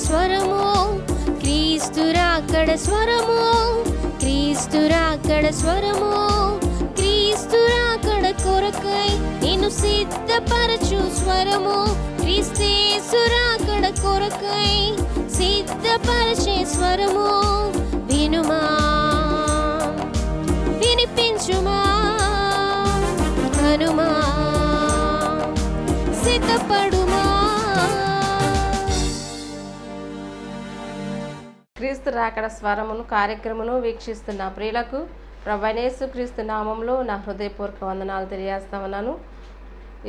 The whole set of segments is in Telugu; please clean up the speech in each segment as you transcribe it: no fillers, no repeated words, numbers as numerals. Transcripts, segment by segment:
స్వరము, క్రీస్తు రాకడ స్వరము, క్రీస్తు రాకడ స్వరము, క్రీస్తు రాకడ కొరకై నిన్ను సిద్ధపరచు స్వరము, క్రీస్తేసు రాకడ కొరకై సిద్ధపరచే స్వరము. వినుమా, వినిపించుమా, కనుమా, సిద్ధపడుమా. క్రీస్తు రాకడ స్వరమును కార్యక్రమను వీక్షిస్తున్న ప్రియులకు ప్రభువైన యేసుక్రీస్తు నామంలో నా హృదయపూర్వక వందనాలు తెలియజేస్తా ఉన్నాను.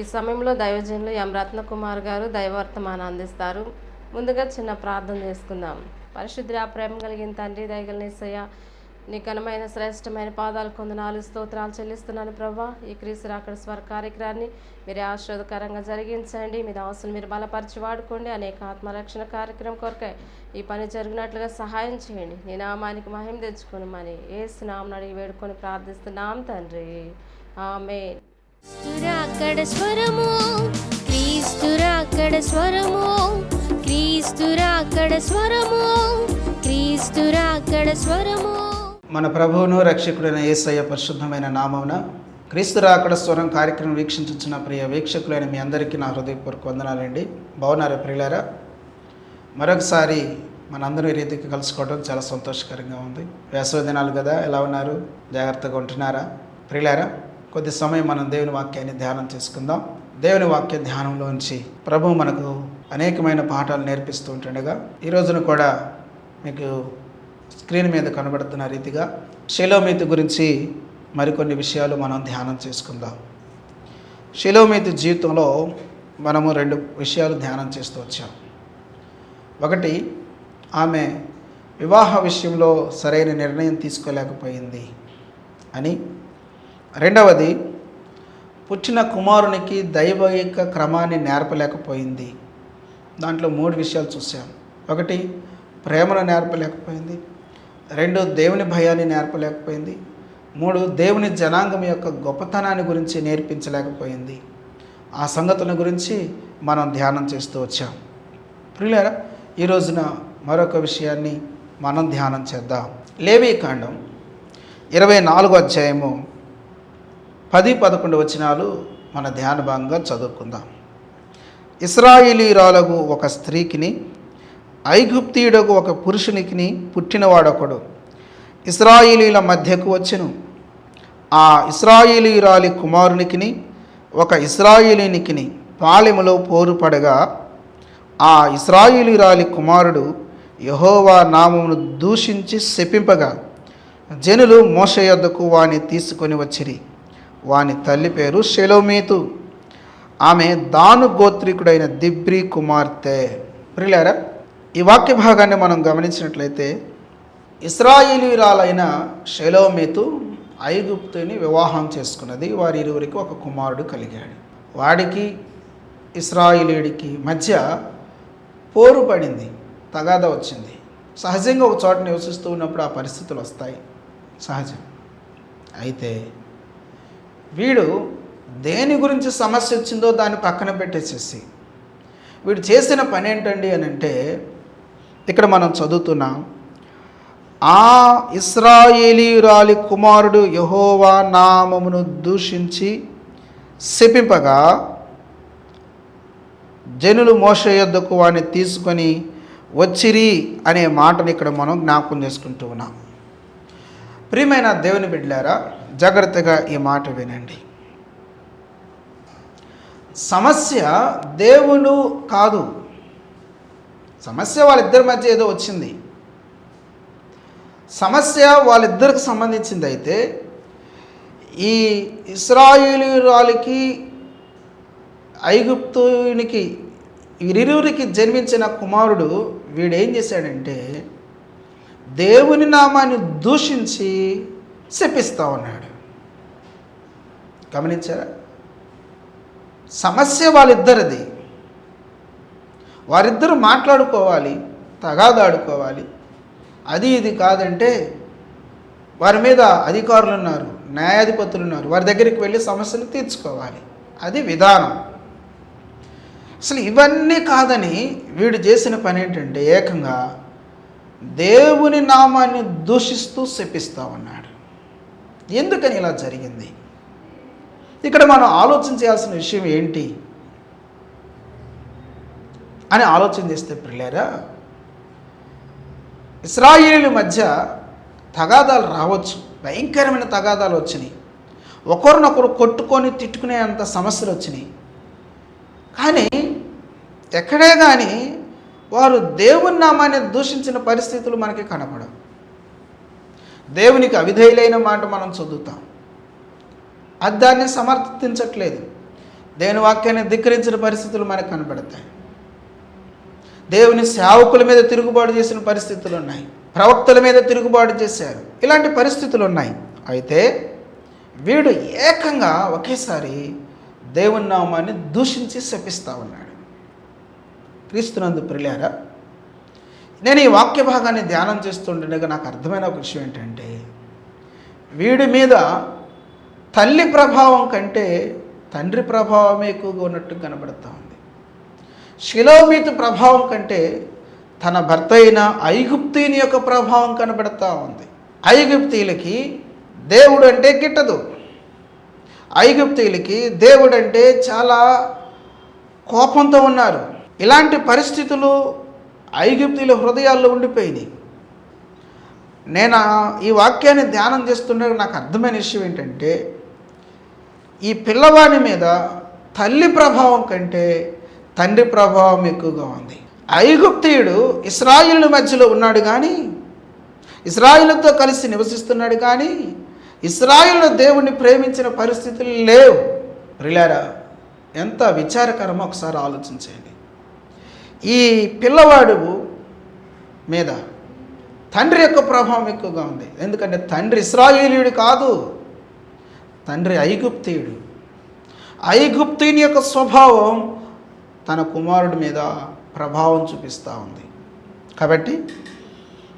ఈ సమయంలో దైవజనులు ఎం రత్నకుమార్ గారు దైవవర్తమానం అందిస్తారు. ముందుగా చిన్న ప్రార్థన చేసుకుందాం. పరిశుద్ధ ప్రేమ కలిగిన తండ్రి, దయగల యేసయ్య, నీ ఘనమైన శ్రేష్టమైన పాదాలు కొందనాలు స్తోత్రాలు చెల్లిస్తున్నాను ప్రభా. ఈ క్రీస్తు రాకడ స్వర కార్యక్రమాన్ని మీరే ఆశీర్వాదకరంగా జరిగించండి. మీ దాసులు మీరు బలపరిచి వాడుకోండి. అనేక ఆత్మరక్షణ కార్యక్రమం కొరకై ఈ పని జరిగినట్లుగా సహాయం చేయండి. నీ నామానికి మహిమ తెచ్చుకొని మని యేసు నామమున అడిగి వేడుకొని ప్రార్థిస్తున్నాం తండ్రి, ఆమేన్. రాకడ స్వరము, క్రీస్తు రాకడ స్వరము, క్రీస్తు రాకడ స్వరము, క్రీస్తు రాకడ స్వరము. మన ప్రభువును రక్షకుడైన యేసయ్య పరిశుద్ధమైన నామమున క్రీస్తు రాకడ స్వరం కార్యక్రమం వీక్షించుచున్న ప్రియ వీక్షకులైన మీ అందరికీ నా హృదయపూర్వక వందనాలండి. బాగున్నారా ప్రియులారా? మరొకసారి మనందరూ ఈ రీతికి కలుసుకోవడం చాలా సంతోషకరంగా ఉంది. వేసవి దినాలు కదా, ఎలా ఉన్నారు? జాగ్రత్తగా ఉంటున్నారా ప్రియులారా? కొద్ది సమయం మనం దేవుని వాక్యాన్ని ధ్యానం చేసుకుందాం. దేవుని వాక్య ధ్యానంలోంచి ప్రభువు మనకు అనేకమైన పాఠాలు నేర్పిస్తూ ఉంటుండగా ఈ రోజున కూడా మీకు స్క్రీన్ మీద కనబడుతున్న రీతిగా షెలోమీతు గురించి మరికొన్ని విషయాలు మనం ధ్యానం చేసుకుందాం. షెలోమీతు జీవితంలో మనము 2 విషయాలు ధ్యానం చేస్తూ వచ్చాం. ఒకటి, ఆమె వివాహ విషయంలో సరైన నిర్ణయం తీసుకోలేకపోయింది అని. రెండవది, పుట్టిన కుమారునికి దైవిక క్రమాన్ని నేర్పలేకపోయింది. దాంట్లో 3 విషయాలు చూసాం. ఒకటి, ప్రేమను నేర్పలేకపోయింది. 2, దేవుని భయాన్ని నేర్పలేకపోయింది. 3, దేవుని జనాంగం యొక్క గొప్పతనాన్ని గురించి నేర్పించలేకపోయింది. ఆ సంగతుల గురించి మనం ధ్యానం చేస్తూ వచ్చాం. ప్రియులారా, ఈ రోజున మరొక విషయాన్ని మనం ధ్యానం చేద్దాం. లేవీకాండం 24వ అధ్యాయము 10-11 వచనాలు మన ధ్యాన భాగంగా చదువుకుందాం. ఇశ్రాయేలీయురాలకు ఒక స్త్రీకిని, ఐగుప్తీయుడకు ఒక పురుషునికి పుట్టినవాడొకడు ఇశ్రాయేలీయుల మధ్యకు వచ్చెను. ఆ ఇశ్రాయేలీయురాలి కుమారునికిని ఒక ఇశ్రాయేలీనికిని పాళెములో పోరుపడగా, ఆ ఇశ్రాయేలీయురాలి కుమారుడు యెహోవా నామమును దూషించి శపింపగా, జనులు మోషే యొద్దకు వాని తీసుకొని వచ్చిరి. వాని తల్లి పేరు షెలోమీతు. ఆమె దాను గోత్రికుడైన దిబ్రీ కుమార్తె. ప్రియులారా, ఈ వాక్య భాగాన్ని మనం గమనించినట్లయితే ఇశ్రాయేలీయురాలైన షెలోమీతు ఐగుప్తుని వివాహం చేసుకున్నది. వారి ఇరువురికి ఒక కుమారుడు కలిగాడు. వాడికి ఇశ్రాయేలీయుడికి మధ్య పోరు పడింది, తగాద వచ్చింది. సహజంగా ఒక చోట నివసిస్తూ ఉన్నప్పుడు ఆ పరిస్థితులు వస్తాయి, సహజం. అయితే వీడు దేని గురించి సమస్య వచ్చిందో దాన్ని పక్కన పెట్టేసేసి వీడు చేసిన పని ఏంటండి అని అంటే, ఇక్కడ మనం చదువుతున్నాం, ఆ ఇశ్రాయేలీయురాలి కుమారుడు యెహోవా నామమును దూషించి శపింపగా, జనులు మోషే యొద్దకు వాడిని తీసుకొని వచ్చిరి అనే మాటను ఇక్కడ మనం జ్ఞాపకం చేసుకుంటూ ఉన్నాం. ప్రియమైన దేవుని బిడ్డలారా, జాగ్రత్తగా ఈ మాట వినండి. సమస్య దేవుడు కాదు, సమస్య వాళ్ళిద్దరి మధ్య ఏదో వచ్చింది. సమస్య వాళ్ళిద్దరికి సంబంధించింది. అయితే ఈ ఇశ్రాయేలీయురాలికి ఐగుప్తునికి వీరిరువురికి జన్మించిన కుమారుడు వీడేం చేశాడంటే దేవుని నామాన్ని దూషించి శపిస్తా ఉన్నాడు. గమనించారా? సమస్య వాళ్ళిద్దరిది. వారిద్దరూ మాట్లాడుకోవాలి, తగాదాడుకోవాలి. అది ఇది కాదంటే వారి మీద అధికారులు ఉన్నారు, న్యాయాధిపతులు ఉన్నారు, వారి దగ్గరికి వెళ్ళి సమస్యను తీర్చుకోవాలి. అది విధానం. అసలు ఇవన్నీ కాదని వీడు చేసిన పని ఏంటంటే ఏకంగా దేవుని నామాన్ని దూషిస్తూ శపిస్తా ఉన్నాడు. ఎందుకని ఇలా జరిగింది? ఇక్కడ మనం ఆలోచించాల్సిన విషయం ఏంటి అని ఆలోచన చేస్తే ప్రియులారా, ఇశ్రాయేలీయుల మధ్య తగాదాలు రావచ్చు, భయంకరమైన తగాదాలు వచ్చినాయి, ఒకరినొకరు కొట్టుకొని తిట్టుకునే అంత సమస్యలు వచ్చినాయి. కానీ ఎక్కడే కానీ వారు దేవుని నామాన్ని దూషించిన పరిస్థితులు మనకి కనపడవు. దేవునికి అవిధేయులైన మాట మనం చదువుతాం, అది దాన్ని సమర్థించట్లేదు. దేవుని వాక్యాన్ని ధిక్కరించిన పరిస్థితులు మనకు కనపడతాయి. దేవుని సేవకుల మీద తిరుగుబాటు చేసిన పరిస్థితులు ఉన్నాయి, ప్రవక్తల మీద తిరుగుబాటు చేశారు, ఇలాంటి పరిస్థితులు ఉన్నాయి. అయితే వీడు ఏకంగా ఒకేసారి దేవుని నామాన్ని దూషించి శపిస్తూ ఉన్నాడు. క్రీస్తునందు ప్రియులారా, నేను ఈ వాక్య భాగాన్ని ధ్యానం చేస్తుండగా నాకు అర్థమైన ఒక విషయం ఏంటంటే, వీడి మీద తల్లి ప్రభావం కంటే తండ్రి ప్రభావమే ఎక్కువగా ఉన్నట్టు కనబడుతూ ఉంది. షిలోమీతు ప్రభావం కంటే తన భర్త అయిన ఐగుప్తీని యొక్క ప్రభావం కనబడుతూ ఉంది. ఐగుప్తీలకి దేవుడు అంటే గిట్టదు, ఐగుప్తీలకి దేవుడు అంటే చాలా కోపంతో ఉన్నారు. ఇలాంటి పరిస్థితులు ఐగుప్తీల హృదయాల్లో ఉండిపోయినాయి. నేను ఈ వాక్యాన్ని ధ్యానం చేస్తుండగా నాకు అర్థమైన విషయం ఏంటంటే, ఈ పిల్లవాడి మీద తల్లి ప్రభావం కంటే తండ్రి ప్రభావం ఎక్కువగా ఉంది. ఐగుప్తీయుడు ఇశ్రాయేలు మధ్యలో ఉన్నాడు కానీ, ఇశ్రాయేలుతో కలిసి నివసిస్తున్నాడు కానీ, ఇశ్రాయేలు దేవుణ్ణి ప్రేమించిన పరిస్థితులు లేవు. ప్రియులారా, ఎంత విచారకరమో ఒకసారి ఆలోచించండి. ఈ పిల్లవాడు మీద తండ్రి యొక్క ప్రభావం ఎక్కువగా ఉంది. ఎందుకంటే తండ్రి ఇశ్రాయేలీయుడు కాదు, తండ్రి ఐగుప్తీయుడు. ఐగుప్తీయుని యొక్క స్వభావం తన కుమారుడి మీద ప్రభావం చూపిస్తూ ఉంది. కాబట్టి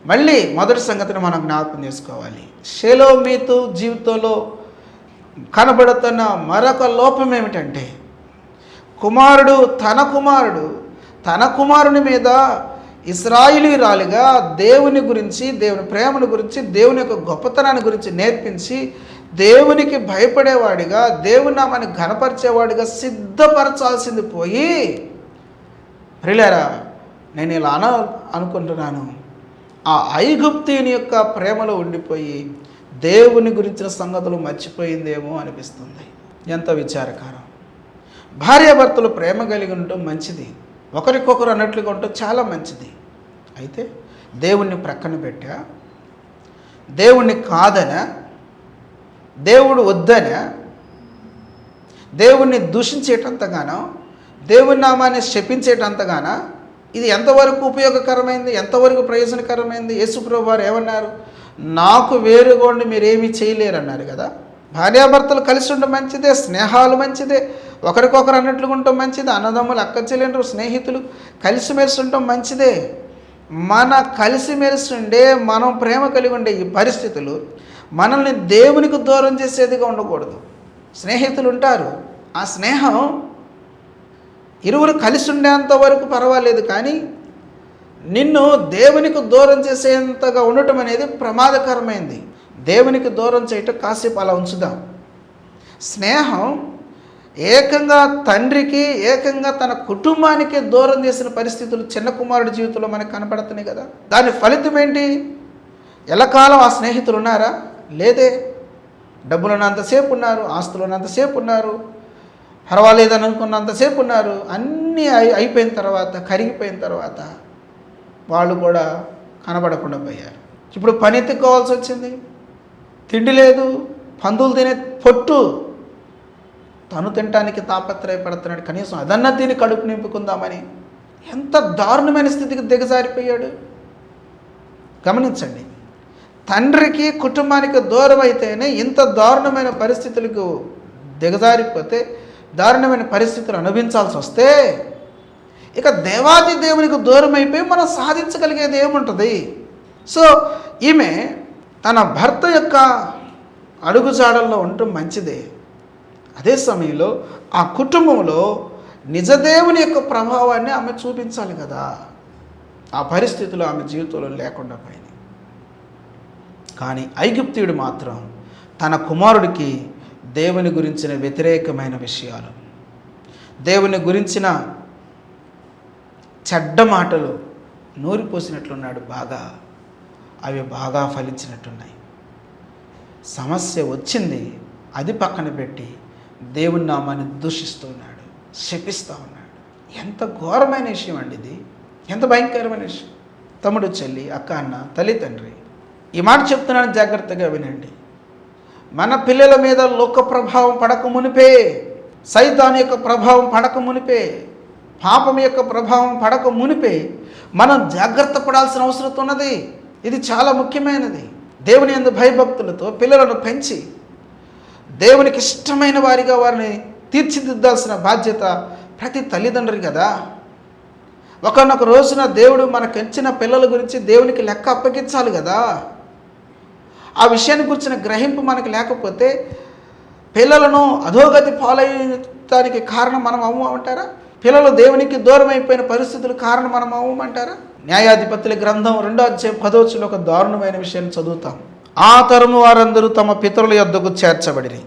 మళ్ళీ మొదటి సంగతిని మనం జ్ఞాపకం చేసుకోవాలి. షెలోమీతు జీవితంలో కనబడుతున్న మరొక లోపం ఏమిటంటే, తన కుమారుని మీద ఇశ్రాయేలీయురాలిగా దేవుని గురించి, దేవుని ప్రేమను గురించి, దేవుని యొక్క గొప్పతనాన్ని గురించి నేర్పించి దేవునికి భయపడేవాడిగా, దేవుని నామాన్ని ఘనపరిచేవాడిగా సిద్ధపరచాల్సింది పోయి, ప్రియులారా నేను ఇలా అనుకుంటున్నాను, ఆ ఐగుప్తీయుని యొక్క ప్రేమలో ఉండిపోయి దేవుని గురించిన సంగతులు మర్చిపోయిందేమో అనిపిస్తుంది. ఎంత విచారకరం. భార్యాభర్తలు ప్రేమ కలిగి ఉండటం మంచిది, ఒకరికొకరు అన్నట్లుగా ఉండటం చాలా మంచిది. అయితే దేవుణ్ణి ప్రక్కన పెట్టా, దేవుణ్ణి కాదనా, దేవుడు వద్దనా, దేవుణ్ణి దూషించేటంతగానో, దేవుని నామాన్ని శపించేటంతగానా ఇది ఎంతవరకు ఉపయోగకరమైంది, ఎంతవరకు ప్రయోజనకరమైంది? యేసుప్రభువు వారు ఏమన్నారు? నాకు వేరుగోండి మీరేమీ చేయలేరు అన్నారు కదా. భార్యాభర్తలు కలిసి ఉండడం మంచిదే, స్నేహాలు మంచిదే, ఒకరికొకరు అన్నట్లుగా ఉండటం మంచిదే, అన్నదమ్ములు అక్క చెల్లెండ్రు స్నేహితులు కలిసిమెలిసి ఉండటం మంచిదే. మన కలిసిమెలిసి ఉండే, మనం ప్రేమ కలిగి ఉండే ఈ పరిస్థితులు మనల్ని దేవునికి దూరం చేసేదిగా ఉండకూడదు. స్నేహితులు ఉంటారు, ఆ స్నేహం ఇరువురు కలిసి ఉండేంత వరకు పర్వాలేదు, కానీ నిన్ను దేవునికి దూరం చేసేంతగా ఉండటం అనేది ప్రమాదకరమైంది. దేవునికి దూరం చేయటం కాసేపు అలా ఉంచుదాం. స్నేహం ఏకంగా తండ్రికి, ఏకంగా తన కుటుంబానికి దూరం చేసిన పరిస్థితులు చిన్న కుమారుడి జీవితంలో మనకు కనపడుతున్నాయి కదా. దాని ఫలితం ఏంటి? ఎల్లకాలం ఆ స్నేహితులు ఉన్నారా? లేదే. డబ్బులు ఉన్నంతసేపు ఉన్నారు, ఆస్తులు ఉన్నంతసేపు ఉన్నారు, పర్వాలేదని అనుకున్నంతసేపు ఉన్నారు. అన్నీ అయిపోయిన తర్వాత, కరిగిపోయిన తర్వాత వాళ్ళు కూడా కనబడకుండా పోయారు. ఇప్పుడు పని ఎత్తుకోవాల్సి వచ్చింది, తిండి లేదు, పందులు తినే పొట్టు తను తినటానికి తాపత్రయపడుతున్నాడు, కనీసం అదన్నా తిని కడుపు నింపుకుందామని. ఎంత దారుణమైన స్థితికి దిగజారిపోయాడు. గమనించండి, తండ్రికి కుటుంబానికి దూరం అయితేనే ఇంత దారుణమైన పరిస్థితులకు దిగజారిపోతే, దారుణమైన పరిస్థితులు అనుభవించాల్సి వస్తే, ఇక దేవాది దేవునికి దూరం అయిపోయి మనం సాధించగలిగేది ఏముంటుంది? సో ఈమె తన భర్త యొక్క అడుగుజాడల్లో ఉండటం మంచిదే. అదే సమయంలో ఆ కుటుంబంలో నిజదేవుని యొక్క ప్రభావాన్ని ఆమె చూపించాలి కదా. ఆ పరిస్థితులు ఆమె జీవితంలో లేకుండా పోయింది. కానీ ఐగుప్తీయుడు మాత్రం తన కుమారుడికి దేవుని గురించిన వ్యతిరేకమైన విషయాలు, దేవుని గురించిన చెడ్డ మాటలు నూరిపోసినట్లున్నాడు. అవి బాగా ఫలించినట్టున్నాయి. సమస్య వచ్చింది, అది పక్కన పెట్టి దేవుని నామాన్ని దూషిస్తూ ఉన్నాడు, శపిస్తూ ఉన్నాడు. ఎంత ఘోరమైన విషయం అండి ఇది, ఎంత భయంకరమైన విషయం. తమ్ముడు, చెల్లి, అక్క, అన్న, తల్లి, తండ్రి, ఈ మాట చెప్తున్నాను, జాగ్రత్తగా వినండి. మన పిల్లల మీద లోక ప్రభావం పడక మునిపే, సైతాను యొక్క ప్రభావం పడక మునిపే, పాపం యొక్క ప్రభావం పడక మునిపే మనం జాగ్రత్త పడాల్సిన అవసరం ఉన్నది. ఇది చాలా ముఖ్యమైనది. దేవుని యందు భయభక్తులతో పిల్లలను పెంచి దేవునికి ఇష్టమైన వారిగా వారిని తీర్చిదిద్దాల్సిన బాధ్యత ప్రతి తల్లిదండ్రులు కదా. ఒకనొక రోజున దేవుడు మనకిచ్చిన పిల్లల గురించి దేవునికి లెక్క అప్పగించాలి కదా. ఆ విషయాన్ని గురించిన గ్రహింపు మనకు లేకపోతే పిల్లలను అధోగతి పాలయ్యడానికి కారణం మనం అవ్వమంటారా? పిల్లలు దేవునికి దూరం అయిపోయిన పరిస్థితులు కారణం మనం అవ్వమంటారా? న్యాయాధిపతుల గ్రంథం 2వ అధ్యాయం 10వ వచనంలో ఒక దారుణమైన విషయాన్ని చదువుతాం. ఆ తరము వారందరూ తమ పితరుల యొద్దకు చేర్చబడిరి.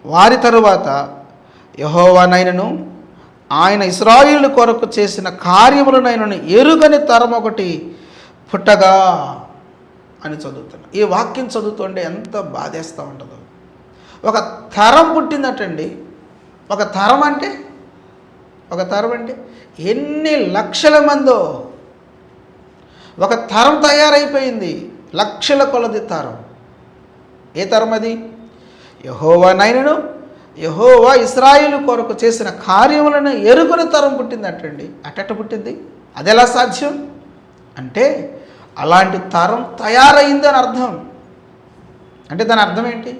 వారి తరువాత యెహోవానైనను ఆయన ఇశ్రాయేలు కొరకు చేసిన కార్యములనైనను ఎరుగని తరం ఒకటి పుట్టగా అని చదువుతున్నా. ఈ వాక్యం చదువుతుంటే ఎంత బాధేస్తూ ఉంటుందో. ఒక తరం పుట్టిందటండి. ఒక తరం అంటే ఎన్ని లక్షల మందో ఒక తరం తయారైపోయింది. లక్షల కొలది తరం. ఏ తరం అది? యెహోవానైనను యెహోవా ఇశ్రాయేలు కొరకు చేసిన కార్యములను ఎరుగని తరం పుట్టిందటండి. అట్ట పుట్టింది. అది ఎలా సాధ్యం అంటే అలాంటి తరం తయారైందని అర్థం. అంటే దాని అర్థం ఏంటి?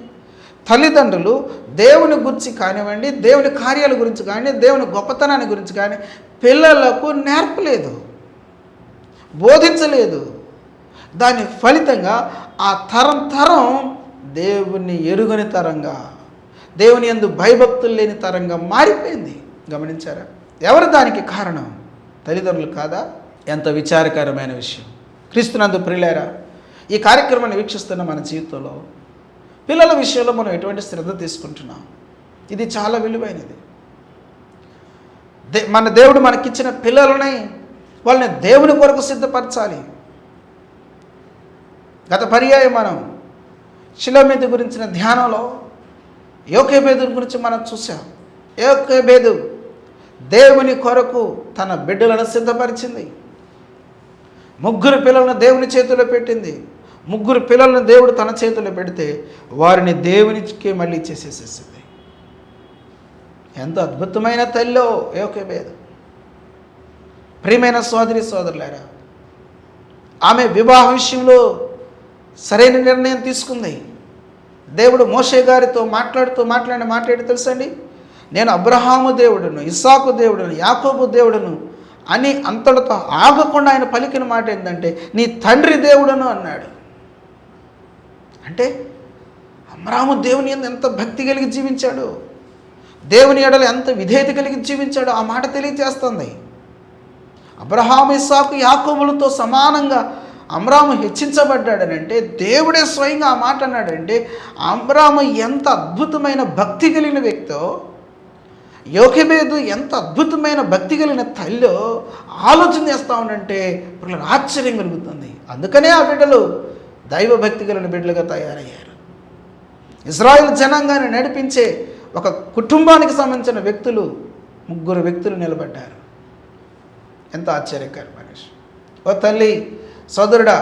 తల్లిదండ్రులు దేవుని గురించి కానివ్వండి, దేవుని కార్యాల గురించి కానీ, దేవుని గొప్పతనాన్ని గురించి కానీ పిల్లలకు నేర్పలేదు, బోధించలేదు. దాని ఫలితంగా ఆ తరం దేవుని ఎరుగని తరంగా, దేవుని యందు భయభక్తులు లేని తరంగా మారిపోయింది. గమనించారా? ఎవరు దానికి కారణం? తల్లిదండ్రులు కాదా? ఎంత విచారకరమైన విషయం. క్రీస్తునందు ప్రియులారా, ఈ కార్యక్రమాన్ని వీక్షిస్తున్న మన జీవితంలో పిల్లల విషయంలో మనం ఎటువంటి శ్రద్ధ తీసుకుంటున్నాం? ఇది చాలా విలువైనది. మన దేవుడు మనకిచ్చిన పిల్లలని వాళ్ళని దేవుని కొరకు సిద్ధపరచాలి. గత పర్యాయం మనం షిలోమీతు గురించిన ధ్యానంలో యోకేబేదు గురించి మనం చూసాం. యోకేబేదు దేవుని కొరకు తన బిడ్డలను సిద్ధపరిచింది. 3 పిల్లలను దేవుని చేతిలో పెట్టింది. 3 పిల్లలను దేవుడు తన చేతిలో పెడితే వారిని దేవునికి మళ్ళీ చేసేసేసింది. ఎంత అద్భుతమైన తల్లో యోకేబేదు. ప్రియమైన సోదరి సోదరులారా, ఆమె వివాహ విషయంలో సరైన నిర్ణయం తీసుకుంది. దేవుడు మోషే గారితో మాట్లాడి తెలుసండి, నేను అబ్రహాము దేవుడును, ఇస్సాకు దేవుడును, యాకోబు దేవుడును అని అంతటితో ఆగకుండా ఆయన పలికిన మాట ఏంటంటే నీ తండ్రి దేవుడును అన్నాడు. అంటే అబ్రహాము దేవుని యందు ఎంత భక్తి కలిగి జీవించాడు, దేవుని ఎడల ఎంత విధేయత కలిగి జీవించాడు, ఆ మాట తెలియజేస్తుంది. అబ్రహాము, ఇస్సాకు, యాకోబులతో సమానంగా అబ్రాము హెచ్చించబడ్డాడనంటే దేవుడే స్వయంగా ఆ మాట అన్నాడంటే అబ్రాము ఎంత అద్భుతమైన భక్తి కలిగిన వ్యక్తో, యోకెబేదు ఎంత అద్భుతమైన భక్తి కలిగిన తల్లో ఆలోచన చేస్తూ ఉండంటే ఇప్పుడు ఆశ్చర్యం కలుగుతుంది. అందుకనే ఆ బిడ్డలు దైవభక్తి కలిగిన బిడ్డలుగా తయారయ్యారు. ఇశ్రాయేలు జనాంగాన్ని నడిపించే ఒక కుటుంబానికి సంబంధించిన వ్యక్తులు 3 వ్యక్తులు నిలబడ్డారు. ఎంత ఆశ్చర్యకరమైన విషయం. ఓ తల్లి, సోదరుడా,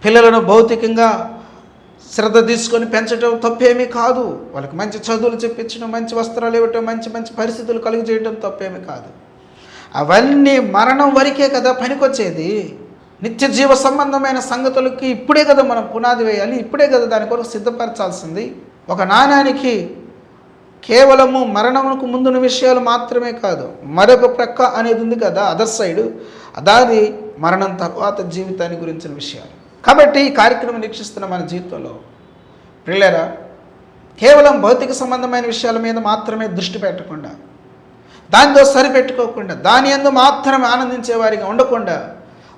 పిల్లలను భౌతికంగా శ్రద్ధ తీసుకొని పెంచడం తప్పేమీ కాదు. వాళ్ళకి మంచి చదువులు చెప్పించడం, మంచి వస్త్రాలు ఇవ్వటం, మంచి పరిస్థితులు కలుగు చేయడం తప్పేమీ కాదు. అవన్నీ మరణం వరకే కదా పనికొచ్చేది. నిత్య జీవ సంబంధమైన సంగతులకి ఇప్పుడే కదా మనం పునాది వేయాలి, ఇప్పుడే కదా దాని కొరకు సిద్ధపరచాల్సింది. ఒక నాణానికి కేవలము మరణమునకు ముందున్న విషయాలు మాత్రమే కాదు, మరొక ప్రక్క అనేది ఉంది కదా, అదర్ సైడ్, అదాది మరణం తర్వాత జీవితాన్ని గురించిన విషయాలు. కాబట్టి ఈ కార్యక్రమం వీక్షిస్తున్న మన జీవితంలో ప్రియులారా, కేవలం భౌతిక సంబంధమైన విషయాల మీద మాత్రమే దృష్టి పెట్టకుండా దానితో సరిపెట్టుకోకుండా దాని యందు మాత్రమే ఆనందించే వారిగా ఉండకుండా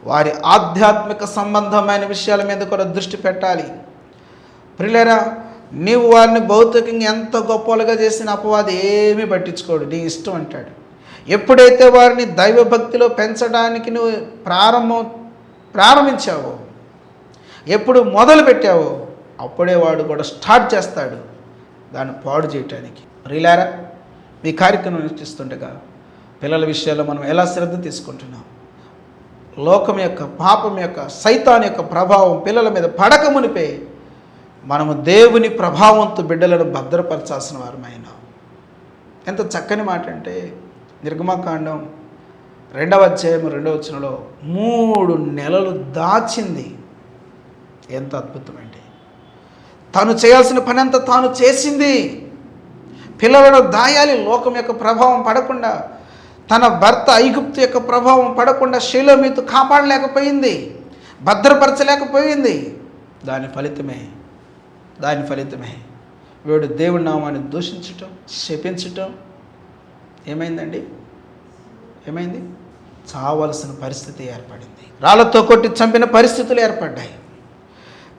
వారి ఆధ్యాత్మిక సంబంధమైన విషయాల మీద కూడా దృష్టి పెట్టాలి. ప్రియులారా, నీవు వారిని భౌతికంగా ఎంత గొప్పలుగా చేసిన అపవాది ఏమీ పట్టించుకోడు, నీ ఇష్టం అంటాడు. ఎప్పుడైతే వారిని దైవభక్తిలో పెంచడానికి నువ్వు ప్రారంభించావో, ఎప్పుడు మొదలు పెట్టావో, అప్పుడే వాడు కూడా స్టార్ట్ చేస్తాడు దాన్ని పాడు చేయటానికి. ప్రియులారా, ఈ కార్యక్రమం వీక్షిస్తుండగా పిల్లల విషయాల్లో మనం ఎలా శ్రద్ధ తీసుకుంటున్నాం? లోకం యొక్క, పాపం యొక్క, సైతాన్ యొక్క ప్రభావం పిల్లల మీద పడక మునిపే మనము దేవుని ప్రభావంతో బిడ్డలను భద్రపరచాల్సిన వారమైన. ఎంత చక్కని మాట అంటే, నిర్గమకాండం 2వ అధ్యాయం 2వ వచనంలో 3 నెలలు దాచింది. ఎంత అద్భుతమండి! తాను చేయాల్సిన పని అంతా తాను చేసింది. పిల్లలను దాయాలి, లోకం యొక్క ప్రభావం పడకుండా. తన భర్త ఐగుప్తు యొక్క ప్రభావం పడకుండా షేలోమీతు కాపాడలేకపోయింది, భద్రపరచలేకపోయింది. దాని ఫలితమే వీడు దేవుడి నామాన్ని దూషించటం, శపించటం ఏమైందండి? చావలసిన పరిస్థితి ఏర్పడింది. రాళ్లతో కొట్టి చంపిన పరిస్థితులు ఏర్పడ్డాయి.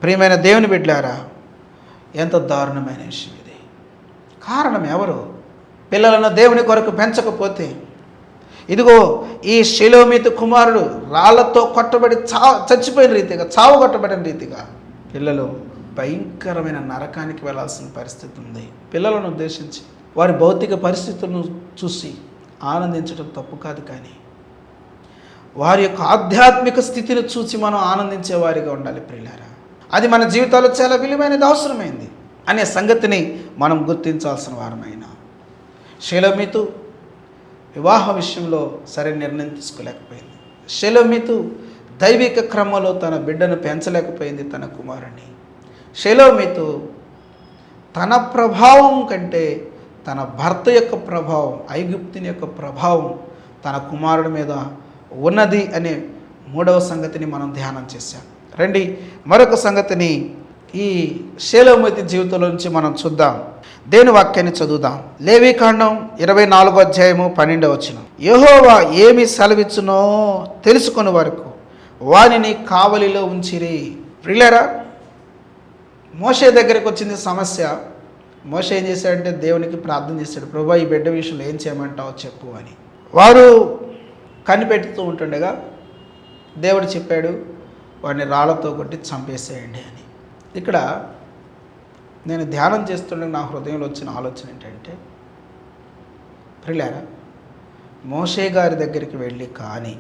ప్రియమైన దేవుని బిడ్డలారా, ఎంత దారుణమైన విషయం ఇది. కారణం ఎవరు? పిల్లలను దేవుని కొరకు పెంచకపోతే, ఇదిగో ఈ షేలోమీతు కుమారుడు రాళ్లతో కొట్టబడి చచ్చిపోయిన రీతిగా, చావు కొట్టబడిన రీతిగా పిల్లలు భయంకరమైన నరకానికి వెళ్ళాల్సిన పరిస్థితి ఉంది. పిల్లలను ఉద్దేశించి వారి భౌతిక పరిస్థితులను చూసి ఆనందించడం తప్పు కాదు, కానీ వారి యొక్క ఆధ్యాత్మిక స్థితిని చూసి మనం ఆనందించే వారిగా ఉండాలి. ప్రియులారా, అది మన జీవితాల్లో చాలా విలువైనది, అవసరమైంది అనే సంగతిని మనం గుర్తించాల్సిన వారమైన. షేలోమీతు వివాహ విషయంలో సరైన నిర్ణయం తీసుకోలేకపోయింది. షేలోమీతు దైవిక క్రమంలో తన బిడ్డను పెంచలేకపోయింది, తన కుమారుణ్ణి. షేలోమీతు తన ప్రభావం కంటే తన భర్త యొక్క ప్రభావం, ఐగుప్తుని యొక్క ప్రభావం తన కుమారుడి మీద ఉన్నది అనే 3వ సంగతిని మనం ధ్యానం చేశాం. రండి, మరొక సంగతిని ఈ షేలోమీతు జీవితంలో నుంచి మనం చూద్దాం. దేవుని వాక్యాన్ని చదువుదాం. లేవీకాండం 24వ అధ్యాయము 12వ వచనం. యెహోవా ఏమి సెలవిచ్చునో తెలుసుకుని వరకు వానిని కావలిలో ఉంచిరి. ప్రియులారా, మోషే దగ్గరికి వచ్చింది సమస్య. మోషే ఏం చేశాడంటే దేవునికి ప్రార్థన చేశాడు, ప్రభువా ఈ బిడ్డ విషయంలో ఏం చేయమంటావో చెప్పు అని. వారు కనిపెడుతూ ఉంటుండగా దేవుడు చెప్పాడు, వాడిని రాళ్లతో కొట్టి చంపేసేయండి అని. ఇక్కడ నేను ధ్యానం చేస్తుండగా నా హృదయంలో వచ్చిన ఆలోచన ఏంటంటే, ప్రియులారా, మోషే గారి దగ్గరికి వెళ్ళి కానీ,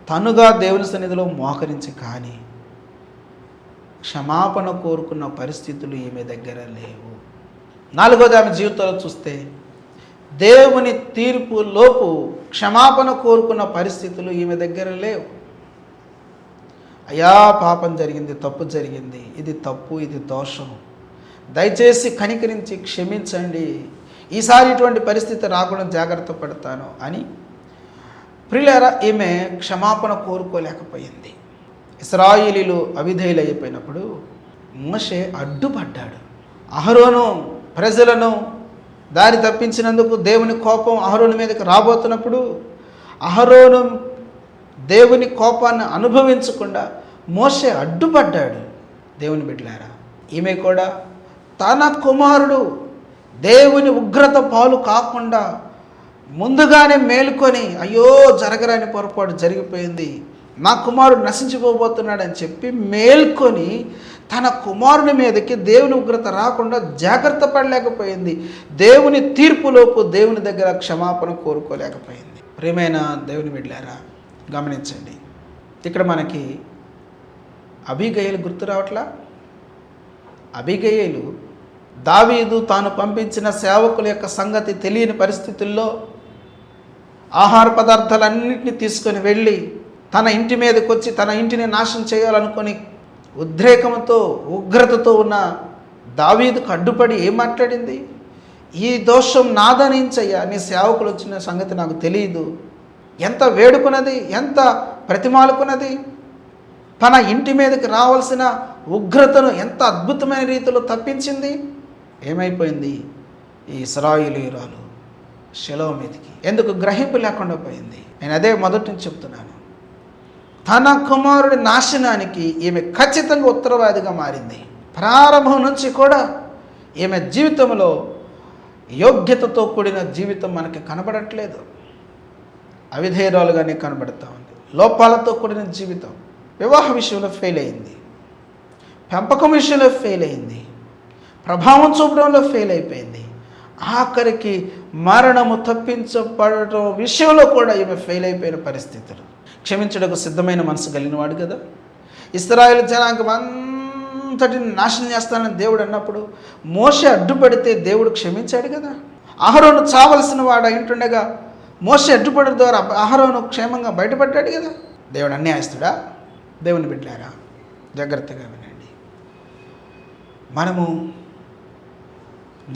తనుగా దేవుని సన్నిధిలో మోకరించి కానీ క్షమాపణ కోరుకున్న పరిస్థితులు ఈమె దగ్గర లేవు. 4వది, ఆమె జీవితంలో చూస్తే దేవుని తీర్పు లోపు క్షమాపణ కోరుకున్న పరిస్థితులు ఈమె దగ్గర లేవు. అయ్యా పాపం జరిగింది, తప్పు జరిగింది, ఇది తప్పు, ఇది దోషం, దయచేసి కనికరించి క్షమించండి, ఈసారి ఇటువంటి పరిస్థితి రాకుండా జాగ్రత్త పడతాను అని ప్రియులారా ఈమె క్షమాపణ కోరుకోలేకపోయింది. ఇశ్రాయేలీలు అవిధేయులు అయిపోయినప్పుడు మోషే అడ్డుపడ్డాడు. అహరోను ప్రజలను దారి తప్పించినందుకు దేవుని కోపం అహరోను మీదకి రాబోతున్నప్పుడు అహరోను దేవుని కోపాన్ని అనుభవించకుండా మోషే అడ్డుపడ్డాడు. దేవుని బిడ్డలారా, ఈమె కూడా తన కుమారుడు దేవుని ఉగ్రత పాలు కాకుండా ముందుగానే మేలుకొని, అయ్యో జరగరాని పొరపాటు జరిగిపోయింది, నా కుమారుడు నశించిపోబోతున్నాడని చెప్పి మేల్కొని తన కుమారుని మీదకి దేవుని ఉగ్రత రాకుండా జాగ్రత్త పడలేకపోయింది. దేవుని తీర్పులోపు దేవుని దగ్గర క్షమాపణ కోరుకోలేకపోయింది. ప్రియమైన దేవుని బిడ్డలారా, గమనించండి, ఇక్కడ మనకి అబీగయలు గుర్తు రావట్లా? అబీగయలు దావీదు తాను పంపించిన సేవకుల యొక్క సంగతి తెలియని పరిస్థితుల్లో ఆహార పదార్థాలన్నింటినీ తీసుకొని వెళ్ళి తన ఇంటి మీదకి వచ్చి తన ఇంటిని నాశనం చేయాలనుకొని ఉద్రేకంతో ఉగ్రతతో ఉన్న దావీదుకు అడ్డుపడి ఏం మాట్లాడింది? ఈ దోషం నాదనించయ్యా, నీ సేవకులు వచ్చిన సంగతి నాకు తెలియదు. ఎంత వేడుకున్నది, ఎంత ప్రతిమాలుకున్నది. తన ఇంటి మీదకి రావాల్సిన ఉగ్రతను ఎంత అద్భుతమైన రీతిలో తప్పించింది. ఏమైపోయింది? ఈ ఇశ్రాయేలీయురాలు షెలో మీదికి. ఎందుకు? గ్రహింపు లేకుండా పోయింది. నేను అదే మొదటి నుంచి చెప్తున్నాను. తన కుమారుడి నాశనానికి ఈమె ఖచ్చితంగా ఉత్తరవాదిగా మారింది. ప్రారంభం నుంచి కూడా ఈమె జీవితంలో యోగ్యతతో కూడిన జీవితం మనకి కనబడట్లేదు. అవిధేయురాలుగానే కనబడుతూ ఉంది. లోపాలతో కూడిన జీవితం. వివాహ విషయంలో ఫెయిల్ అయింది, పెంపకం విషయంలో ఫెయిల్ అయింది, ప్రభావం చూపడంలో ఫెయిల్ అయిపోయింది. ఆఖరికి మరణము తప్పించబడటం విషయంలో కూడా ఈమె ఫెయిల్ అయిపోయిన పరిస్థితులు. క్షమించడానికి సిద్ధమైన మనసు కలిగిన వాడు కదా. ఇశ్రాయేలు జనాంగం అంతటిని నాశనం చేస్తానని దేవుడు అన్నప్పుడు మోషే అడ్డుపడితే దేవుడు క్షమించాడు కదా. అహరోను చావలసిన వాడు అయింటుండగా మోషే అడ్డుపడడం ద్వారా అహరోను క్షేమంగా బయటపడ్డాడు కదా. దేవుడు అన్యాయస్తుడా? దేవుని బిడ్డలారా, జాగ్రత్తగా వినండి. మనము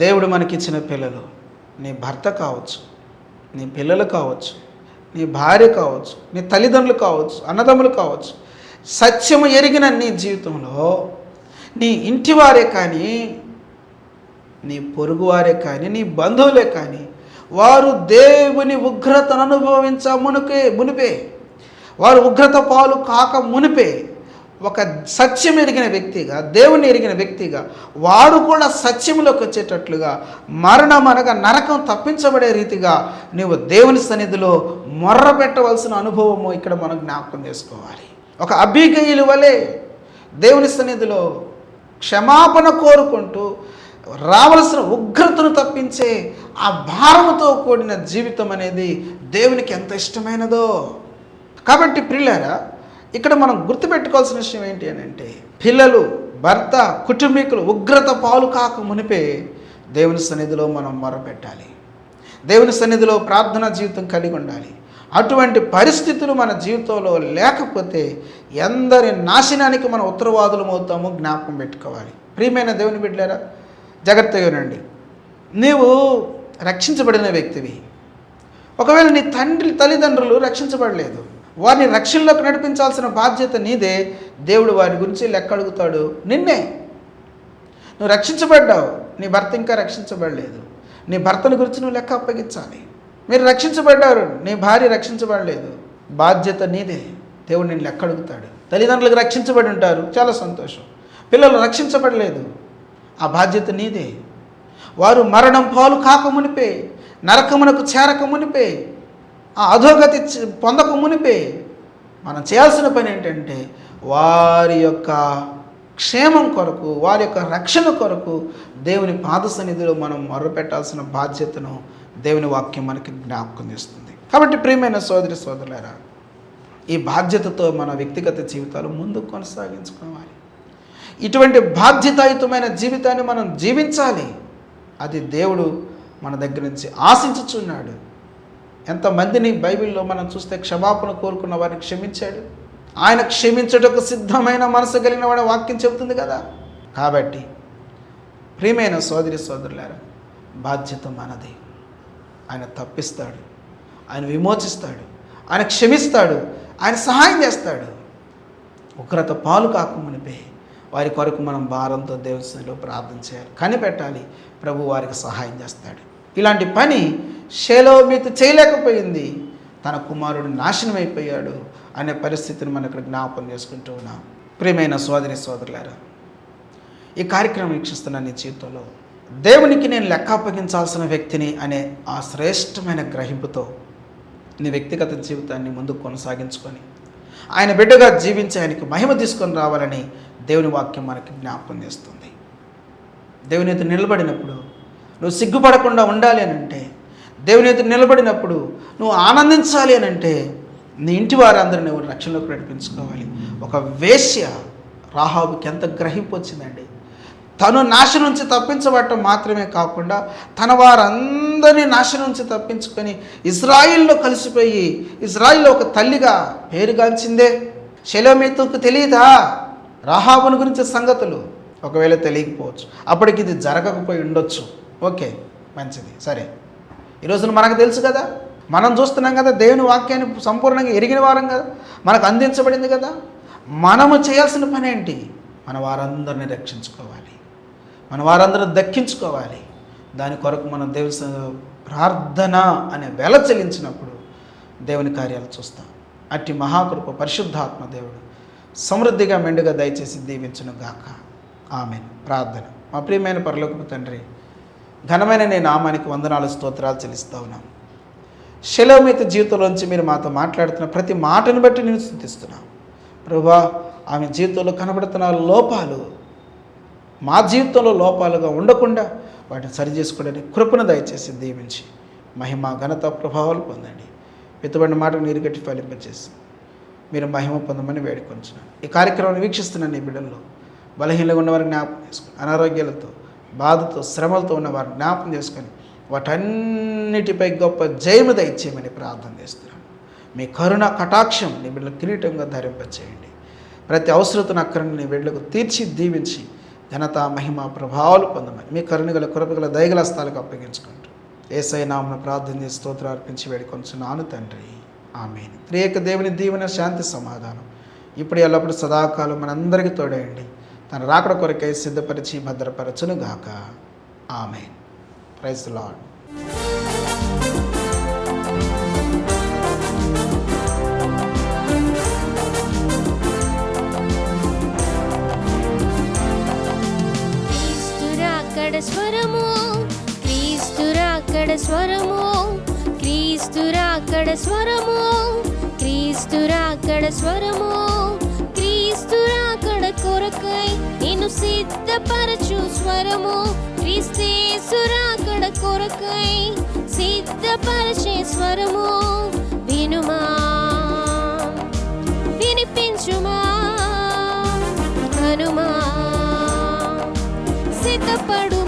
దేవుడు మనకిచ్చిన పిల్లలు, నీ భర్త కావచ్చు, నీ పిల్లలు కావచ్చు, నీ భార్య కావచ్చు, నీ తల్లిదండ్రులు కావచ్చు, అన్నదమ్ములు కావచ్చు, సత్యము ఎరిగిన నీ జీవితంలో నీ ఇంటివారే కానీ, నీ పొరుగువారే కానీ, నీ బంధువులే కానీ వారు దేవుని ఉగ్రతను అనుభవించ మునిపే, వారు ఉగ్రత పాలు కాక మునిపే ఒక సత్యం ఎరిగిన వ్యక్తిగా, దేవుని ఎరిగిన వ్యక్తిగా వారు కూడా సత్యంలోకి వచ్చేటట్లుగా, మరణం అనగా నరకం తప్పించబడే రీతిగా నీవు దేవుని సన్నిధిలో మొర్ర పెట్టవలసిన అనుభవము ఇక్కడ మనం జ్ఞాపకం చేసుకోవాలి. ఒక అబీగయీలు వలె దేవుని సన్నిధిలో క్షమాపణ కోరుకుంటూ రావలసిన ఉగ్రతను తప్పించే ఆ భారముతో కూడిన జీవితం అనేది దేవునికి ఎంత ఇష్టమైనదో. కాబట్టి ప్రియులారా, ఇక్కడ మనం గుర్తుపెట్టుకోవాల్సిన విషయం ఏంటి అని అంటే, పిల్లలు, భర్త, కుటుంబీకులు ఉగ్రత పాలు కాక మునిపే దేవుని సన్నిధిలో మనం మొరపెట్టాలి. దేవుని సన్నిధిలో ప్రార్థనా జీవితం కలిగి ఉండాలి. అటువంటి పరిస్థితులు మన జీవితంలో లేకపోతే ఎందరి నాశనానికి మనం ఉత్తరవాదులం అవుతామో జ్ఞాపకం పెట్టుకోవాలి. ప్రియమైన దేవుని బిడ్డలారా, జాగ్రత్తగా వినండి. నీవు రక్షించబడిన వ్యక్తివి. ఒకవేళ నీ తల్లిదండ్రులు రక్షించబడలేదు, వారిని రక్షణలోకి నడిపించాల్సిన బాధ్యత నీదే. దేవుడు వారి గురించి లెక్క అడుగుతాడు నిన్నే. నువ్వు రక్షించబడ్డావు, నీ భర్త ఇంకా రక్షించబడలేదు, నీ భర్తను గురించి నువ్వు లెక్క అప్పగించాలి. మీరు రక్షించబడ్డారు, నీ భార్య రక్షించబడలేదు, బాధ్యత నీదే. దేవుడు నేను లెక్క అడుగుతాడు. తల్లిదండ్రులకు రక్షించబడి ఉంటారు, చాలా సంతోషం. పిల్లలు రక్షించబడలేదు, ఆ బాధ్యత నీదే. వారు మరణం పాలు కాక మునిపే, నరకమునకు చేరక మునిపే, ఆ అధోగతి పొందక మునిపే మనం చేయాల్సిన పని ఏంటంటే వారి యొక్క క్షేమం కొరకు, వారి యొక్క రక్షణ కొరకు దేవుని పాద సన్నిధిలో మనం మొర్రపెట్టాల్సిన బాధ్యతను దేవుని వాక్యం మనకి జ్ఞాపకం చేస్తుంది. కాబట్టి ప్రియమైన సోదరి సోదరులారా, ఈ బాధ్యతతో మన వ్యక్తిగత జీవితాలు ముందుకు కొనసాగించుకోవాలి. ఇటువంటి బాధ్యతాయుతమైన జీవితాన్ని మనం జీవించాలి. అది దేవుడు మన దగ్గర నుంచి ఆశించుచున్నాడు. ఎంతమందిని బైబిల్లో మనం చూస్తే క్షమాపణ కోరుకున్న వారిని క్షమించాడు. ఆయన క్షమించటకు సిద్ధమైన మనసు కలిగిన వాడి వాక్యం చెబుతుంది కదా. కాబట్టి ప్రియమైన సోదరి సోదరులారా, బాధ్యత మనది. ఆయన తప్పిస్తాడు, ఆయన విమోచిస్తాడు, ఆయన క్షమిస్తాడు, ఆయన సహాయం చేస్తాడు. ఉగ్రత పాలు కాకమునిపే వారి కొరకు మనం భారంతో దేవునిలో ప్రార్థన చేయాలి, కనిపెట్టాలి. ప్రభు వారికి సహాయం చేస్తాడు. ఇలాంటి పని షేలోమీతు చేయలేకపోయింది, తన కుమారుడు నాశనం అయిపోయాడు అనే పరిస్థితిని మనం ఇక్కడ జ్ఞాపకం చేసుకుంటూ ఉన్నాం. ప్రియమైన సోదరి సోదరులారా, ఈ కార్యక్రమం వీక్షిస్తున్న నీ జీవితంలో దేవునికి నేను లెక్క అప్పగించాల్సిన వ్యక్తిని అనే ఆ శ్రేష్టమైన గ్రహింపుతో నీ వ్యక్తిగత జీవితాన్ని ముందుకు కొనసాగించుకొని ఆయన బిడ్డగా జీవించి ఆయనకి మహిమ తీసుకొని రావాలని దేవుని వాక్యం మనకి జ్ఞాపకం చేస్తుంది. దేవుని ఎదురు నిలబడినప్పుడు నువ్వు సిగ్గుపడకుండా ఉండాలి అని అంటే, దేవుని ఎదురు నిలబడినప్పుడు నువ్వు ఆనందించాలి అని అంటే, నీ ఇంటి వారందరూ నువ్వు రక్షణలోకి నడిపించుకోవాలి. ఒక వేశ్య రాహాబుకి ఎంత గ్రహింపు వచ్చిందండి. తను నాశనం నుంచి తప్పించబడటం మాత్రమే కాకుండా తన వారందరినీ నాశనం నుంచి తప్పించుకొని ఇజ్రాయిల్లో కలిసిపోయి ఇజ్రాయిల్లో ఒక తల్లిగా పేరుగాంచిందే. షెలోమీతుకు తెలియదా రాహాబుని గురించి సంగతులు? ఒకవేళ తెలియకపోవచ్చు, అప్పటికి ఇది జరగకపోయి ఉండొచ్చు. ఓకే, మంచిది, సరే. ఈరోజున మనకు తెలుసు కదా, మనం చూస్తున్నాం కదా, దేవుని వాక్యాన్ని సంపూర్ణంగా ఎరిగిన వారం కదా, మనకు అందించబడింది కదా. మనము చేయాల్సిన పని ఏంటి? మన వారందరినీ రక్షించుకోవాలి, మన వారందరూ దక్కించుకోవాలి. దాని కొరకు మనం దేవుని ప్రార్థన అనే వెల చెల్లించినప్పుడు దేవుని కార్యాలు చూస్తాం. అట్టి మహాకృప పరిశుద్ధాత్మ దేవుడు సమృద్ధిగా మెండుగా దయచేసి దీవించును గాక. ఆమేన్. ప్రార్థన. మా ప్రియమైన పరలోకపు తండ్రి, ఘనమైన నీ నామానికి వందనాలు స్తోత్రాలు చెల్లిస్తూ ఉన్నాం. షెలోమిత జీవితంలోంచి మీరు మాతో మాట్లాడుతున్న ప్రతి మాటను బట్టి నేను స్తుతిస్తున్నాం. ప్రభువా, ఆమె జీవితంలో కనబడుతున్న లోపాలు మా జీవితంలో లోపాలుగా ఉండకుండా వాటిని సరి చేసుకోవడానికి కృపను దయచేసి దీవించి మహిమ ఘనత ప్రభావాలు పొందండి. పెట్టుబడిన మాటకు నీరు గట్టి ఫలింపచేసి మీరు మహిమ పొందమని వేడుకొంచున్నాను. ఈ కార్యక్రమాన్ని వీక్షిస్తున్న నీ బిడ్డల్లో బలహీనంగా ఉన్నవారిని జ్ఞాపకం చేసుకొని, అనారోగ్యాలతో బాధతో శ్రమలతో ఉన్నవారిని జ్ఞాపకం చేసుకొని వాటన్నిటిపై గొప్ప జయము దయచేయమని ప్రార్థన చేస్తున్నాను. మీ కరుణ కటాక్షం నీ బిడ్డలు కిరీటంగా ధరింపచేయండి. ప్రతి అవసరతను అక్కడిని నీ బిడ్డలకు తీర్చి దీవించి ఘనత మహిమ ప్రభావాలు పొందమని మీ కరుణగల కృపగల దయగల స్థలాలకు అప్పగించుకుంటూ యేసయ్య నామమున ప్రార్థన చేసి స్తోత్రం అర్పించి వేడుకొంచున్నాను తండ్రి. ఆమేన్. త్రియేక దేవుని దీవెన శాంతి సమాధానం ఇప్పుడు ఎల్లప్పుడు సదాకాలం మనందరికీ తోడేయండి. తన రాకడ కొరకై సిద్ధపరిచి భద్రపరచును గాక. ఆమేన్. Praise the Lord. స్వరము క్రీస్తురాకడ స్వరము క్రీస్తురాకడ స్వరము క్రీస్తురాకడ స్వరము క్రీస్తురాకడ కొరకై నిన్ను సిద్ధపరచు స్వరము క్రీస్తేసురాకడ కొరకై సిద్ధపరచే స్వరము వినుమా వినిపించుమా హనుమా సిద్ధపడు